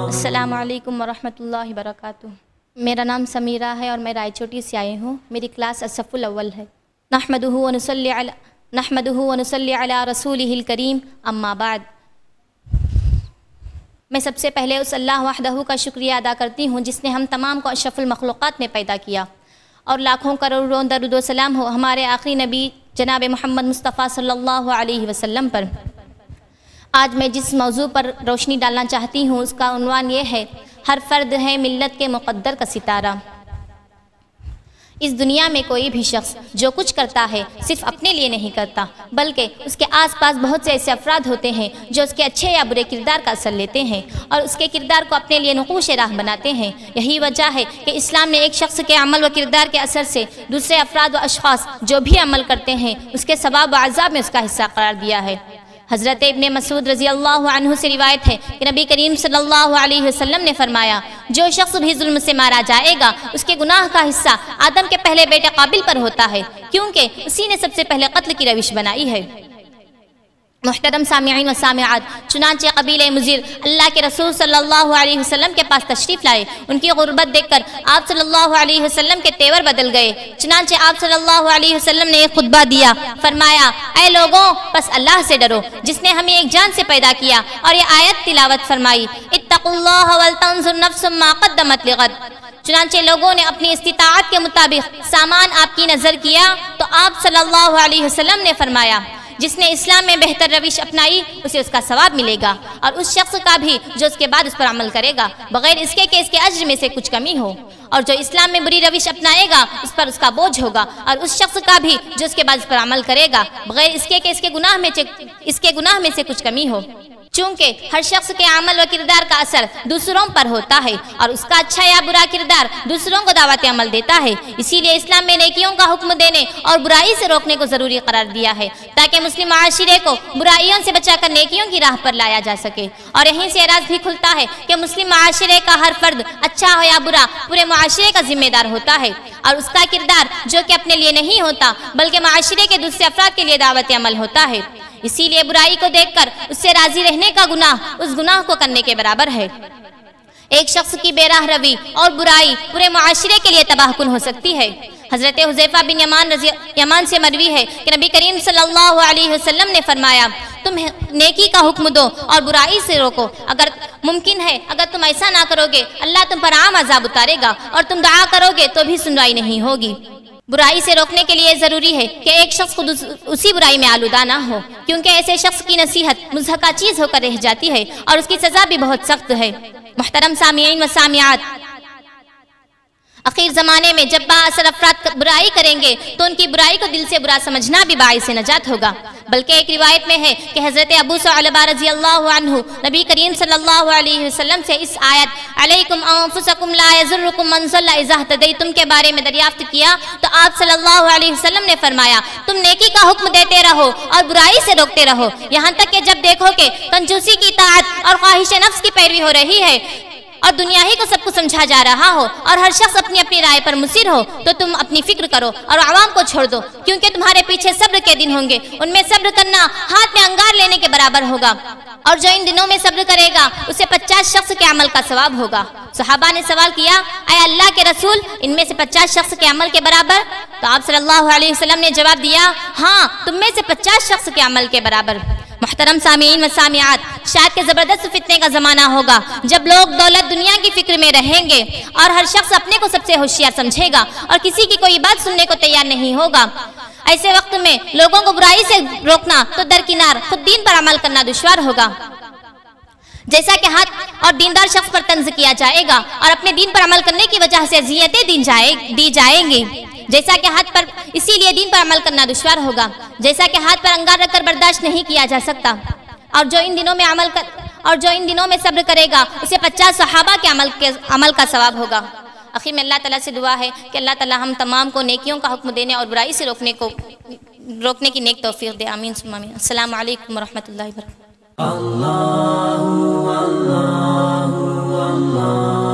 السلام علیکم ورحمۃ اللہ وبرکاتہ۔ میرا نام سمیرہ ہے اور میں رائے چوٹی سے آئی ہوں۔ میری کلاس الصف الاول ہے۔ نحمدہ ونصلی علی رسولہ الکریم، اما بعد۔ میں سب سے پہلے اس اللہ وحدہ کا شکریہ ادا کرتی ہوں جس نے ہم تمام کو اشرف المخلوقات میں پیدا کیا، اور لاکھوں کروڑوں درود و سلام ہو ہمارے آخری نبی جناب محمد مصطفیٰ صلی اللہ علیہ وسلم پر۔ آج میں جس موضوع پر روشنی ڈالنا چاہتی ہوں اس کا عنوان یہ ہے، ہر فرد ہے ملت کے مقدر کا ستارہ۔ اس دنیا میں کوئی بھی شخص جو کچھ کرتا ہے صرف اپنے لیے نہیں کرتا، بلکہ اس کے آس پاس بہت سے ایسے افراد ہوتے ہیں جو اس کے اچھے یا برے کردار کا اثر لیتے ہیں اور اس کے کردار کو اپنے لیے نقوش راہ بناتے ہیں۔ یہی وجہ ہے کہ اسلام نے ایک شخص کے عمل و کردار کے اثر سے دوسرے افراد و اشخاص جو بھی عمل کرتے ہیں اس کے ثواب و عذاب میں اس کا حصہ قرار دیا ہے۔ حضرت ابن مسعود رضی اللہ عنہ سے روایت ہے کہ نبی کریم صلی اللہ علیہ وسلم نے فرمایا، جو شخص بھی ظلم سے مارا جائے گا اس کے گناہ کا حصہ آدم کے پہلے بیٹے قابل پر ہوتا ہے، کیونکہ اسی نے سب سے پہلے قتل کی روش بنائی ہے۔ محترم سامعین و سامعات، چنانچہ قبیلہ مضر اللہ کے رسول صلی اللہ علیہ وسلم کے پاس تشریف لائے۔ ان کی غربت دیکھ کر آپ صلی اللہ علیہ وسلم کے تیور بدل گئے۔ چنانچہ آپ صلی اللہ علیہ وسلم نے ایک خطبہ دیا، فرمایا، اے لوگوں، بس اللہ سے ڈرو جس نے ہمیں ایک جان سے پیدا کیا، اور یہ آیت تلاوت فرمائی، اتقوا اللہ ولتنظر نفس ما قدمت لغد۔ چنانچہ لوگوں نے اپنی استطاعت کے مطابق سامان آپ کی نظر کیا تو آپ صلی اللہ علیہ وسلم نے فرمایا، جس نے اسلام میں بہتر روش اپنائی اسے اس کا ثواب ملے گا، اور اس شخص کا بھی جو اس کے بعد اس پر عمل کرے گا بغیر اس کے کہ اس کے اجر میں سے کچھ کمی ہو، اور جو اسلام میں بری روش اپنائے گا اس پر اس کا بوجھ ہوگا، اور اس شخص کا بھی جو اس کے بعد اس پر عمل کرے گا بغیر اس کے کہ اس کے گناہ میں سے کچھ کمی ہو۔ چونکہ ہر شخص کے عمل و کردار کا اثر دوسروں پر ہوتا ہے، اور اس کا اچھا یا برا کردار دوسروں کو دعوت عمل دیتا ہے۔ اسی لیے اسلام میں نیکیوں کا حکم دینے اور برائی سے روکنے کو ضروری قرار دیا ہے، تاکہ مسلم معاشرے کو برائیوں سے بچا کر نیکیوں کی راہ پر لایا جا سکے۔ اور یہیں سے راز بھی کھلتا ہے کہ مسلم معاشرے کا ہر فرد اچھا ہو یا برا پورے معاشرے کا ذمہ دار ہوتا ہے، اور اس کا کردار جو کہ اپنے لیے نہیں ہوتا بلکہ معاشرے کے دوسرے افراد کے لیے دعوت عمل ہوتا ہے۔ اسی لیے برائی کو دیکھ کر اس سے راضی رہنے کا گناہ اس گناہ کو کرنے کے برابر ہے۔ ایک شخص کی بے راہ روی اور برائی پورے معاشرے کے لیے تباہ کن ہو سکتی ہے۔ حضرت حذیفہ بن یمان سے مروی ہے کہ نبی کریم صلی اللہ علیہ وسلم نے فرمایا، تم نیکی کا حکم دو اور برائی سے روکو، اگر ممکن ہے اگر تم ایسا نہ کرو گے اللہ تم پر عام عذاب اتارے گا، اور تم دعا کرو گے تو بھی سنوائی نہیں ہوگی۔ برائی سے روکنے کے لیے ضروری ہے کہ ایک شخص خود اسی برائی میں آلودہ نہ ہو، کیونکہ ایسے شخص کی نصیحت مضحکہ چیز ہو کر رہ جاتی ہے اور اس کی سزا بھی بہت سخت ہے۔ محترم سامعین و سامعات، اخیر زمانے میں جب با اثر افراد برائی کریں گے تو ان کی برائی کو دل سے برا سمجھنا بھی باعث نجات ہوگا۔ بلکہ ایک روایت میں ہے کہ حضرت ابو ثعلبہ رضی اللہ عنہ نبی کریم صلی اللہ علیہ وسلم سے اس آیت علیکم انفسکم لا یضرکم من ضل اذا اہتدیتم کے بارے میں دریافت کیا تو آپ صلی اللہ علیہ وسلم نے فرمایا، تم نیکی کا حکم دیتے رہو اور برائی سے روکتے رہو، یہاں تک کہ جب دیکھو کہ کنجوسی کی اطاعت اور خواہش نفس کی پیروی ہو رہی ہے اور دنیا ہی کو سب کو سمجھا جا رہا ہو اور ہر شخص اپنی اپنی رائے پر مصر ہو، تو تم اپنی فکر کرو اور عوام کو چھوڑ دو، کیونکہ تمہارے پیچھے صبر کے دن ہوں گے، ان میں صبر کرنا ہاتھ میں انگار لینے کے برابر ہوگا، اور جو ان دنوں میں صبر کرے گا اسے 50 شخص کے عمل کا ثواب ہوگا۔ صحابہ نے سوال کیا، اے اللہ کے رسول، ان میں سے 50 شخص کے عمل کے برابر؟ تو آپ صلی اللہ علیہ وسلم نے جواب دیا، ہاں، تم میں سے 50 شخص کے عمل کے برابر۔ محترم سامعین و سامعات، شاید کہ زبردست فتنے کا زمانہ ہوگا جب لوگ دولت دنیا کی فکر میں رہیں گے اور ہر شخص اپنے کو سب سے ہوشیار سمجھے گا اور کسی کی کوئی بات سننے کو تیار نہیں ہوگا۔ ایسے وقت میں لوگوں کو برائی سے روکنا تو درکنار خود دین پر عمل کرنا دشوار ہوگا۔ جیسا کہ ہاتھ اور دیندار شخص پر طنز کیا جائے گا اور اپنے دین پر عمل کرنے کی وجہ سے اذیتیں دی جائیں گی، جیسا کہ ہاتھ پر اسی لیے دین پر عمل کرنا دشوار ہوگا، جیسا کہ ہاتھ پر انگار رکھ کر برداشت نہیں کیا جا سکتا، اور جو ان دنوں میں صبر کرے گا اسے 50 صحابہ کے عمل کا ثواب ہوگا۔ آخر میں اللہ تعالیٰ سے دعا ہے کہ اللہ تعالیٰ ہم تمام کو نیکیوں کا حکم دینے اور برائی سے روکنے کی نیک توفیق دے، آمین ثم آمین۔ السلام علیکم ورحمۃ اللہ وبرکاتہ۔ اللہ اللہ اللہ